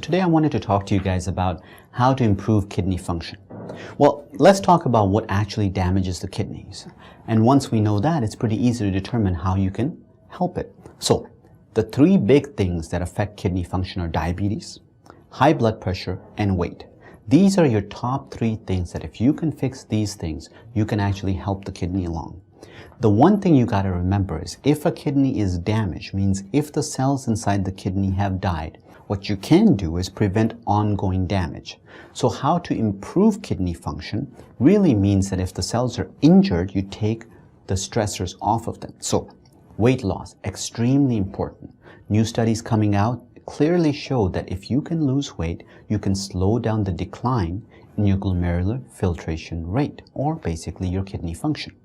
today I wanted to talk to you guys about how to improve kidney function. Well, let's talk about what actually damages the kidneys. And once we know that, it's pretty easy to determine how you can help it. So, the three big things that affect kidney function are diabetes, high blood pressure, and weight. These are your top three things that if you can fix these things, you can actually help the kidney along. The one thing you got to remember is if a kidney is damaged, means if the cells inside the kidney have died, what you can do is prevent ongoing damage. So how to improve kidney function really means that if the cells are injured, you take the stressors off of them. So weight loss, extremely important. New studies coming out clearly show that if you can lose weight, you can slow down the decline in your glomerular filtration rate, or basically your kidney function.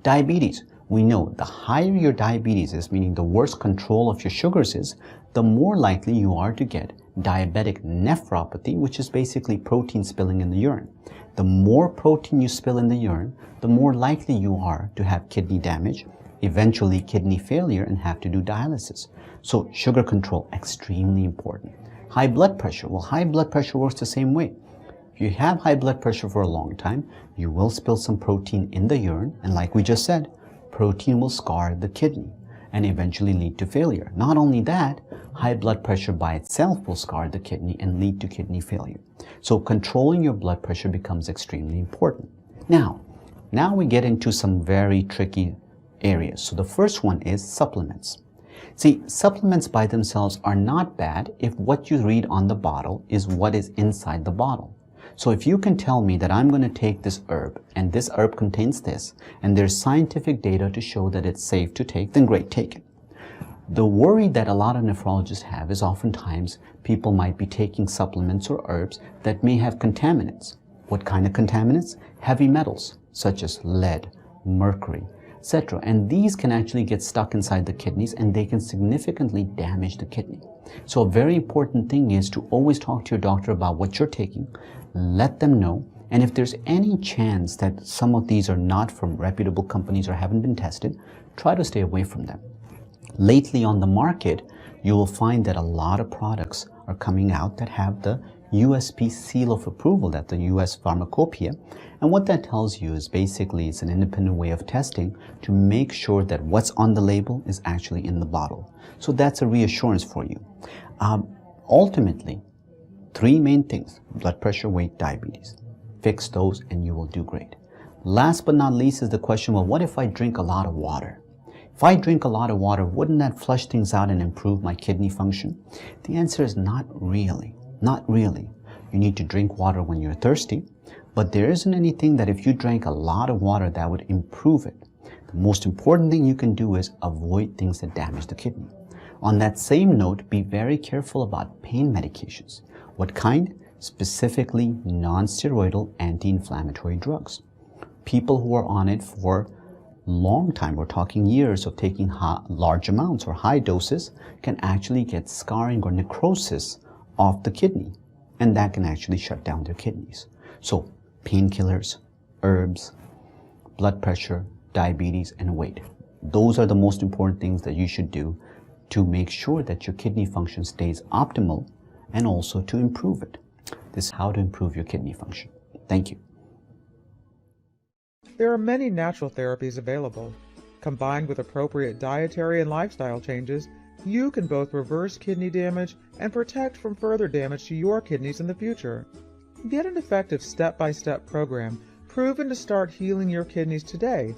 Diabetes, we know the higher your diabetes is, meaning the worse control of your sugars is, the more likely you are to get diabetic nephropathy, which is basically protein spilling in the urine. The more protein you spill in the urine, the more likely you are to have kidney damage, eventually kidney failure, and have to do dialysis. So sugar control, extremely important. High blood pressure, well, high blood pressure works the same way. If you have high blood pressure for a long time, you will spill some protein in the urine, and like we just said, protein will scar the kidney and eventually lead to failure. Not only that, high blood pressure by itself will scar the kidney and lead to kidney failure. So controlling your blood pressure becomes extremely important. Now we get into some very tricky areas. So the first one is supplements. See, supplements by themselves are not bad if what you read on the bottle is what is inside the bottle. So if you can tell me that I'm going to take this herb and this herb contains this, and there's scientific data to show that it's safe to take, then great, take it. The worry that a lot of nephrologists have is oftentimes people might be taking supplements or herbs that may have contaminants. What kind of contaminants? Heavy metals such as lead, mercury, etc. And these can actually get stuck inside the kidneys and they can significantly damage the kidney. So a very important thing is to always talk to your doctor about what you're taking, let them know, and if there's any chance that some of these are not from reputable companies or haven't been tested, try to stay away from them. Lately on the market, you will find that a lot of products are coming out that have the USP seal of approval, that's the US Pharmacopoeia. And what that tells you is basically it's an independent way of testing to make sure that what's on the label is actually in the bottle. So that's a reassurance for you. Ultimately, three main things: blood pressure, weight, diabetes. Fix those and you will do great. Last but not least is the question, well, what if I drink a lot of water? If I drink a lot of water, wouldn't that flush things out and improve my kidney function? The answer is not really. Not really. You need to drink water when you're thirsty, but there isn't anything that if you drank a lot of water that would improve it. The most important thing you can do is avoid things that damage the kidney. On that same note, be very careful about pain medications. What kind? Specifically non-steroidal anti-inflammatory drugs. People who are on it for long time, we're talking years of taking large amounts or high doses, can actually get scarring or necrosis of the kidney, and that can actually shut down their kidneys. So painkillers, herbs, blood pressure, diabetes, and weight. Those are the most important things that you should do to make sure that your kidney function stays optimal and also to improve it. This is how to improve your kidney function. Thank you. There are many natural therapies available. Combined with appropriate dietary and lifestyle changes, you can both reverse kidney damage and protect from further damage to your kidneys in the future. Get an effective step-by-step program proven to start healing your kidneys today.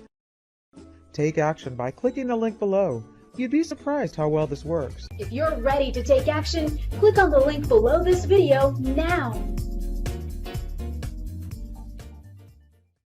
Take action by clicking the link below. You'd be surprised how well this works. If you're ready to take action, click on the link below this video now.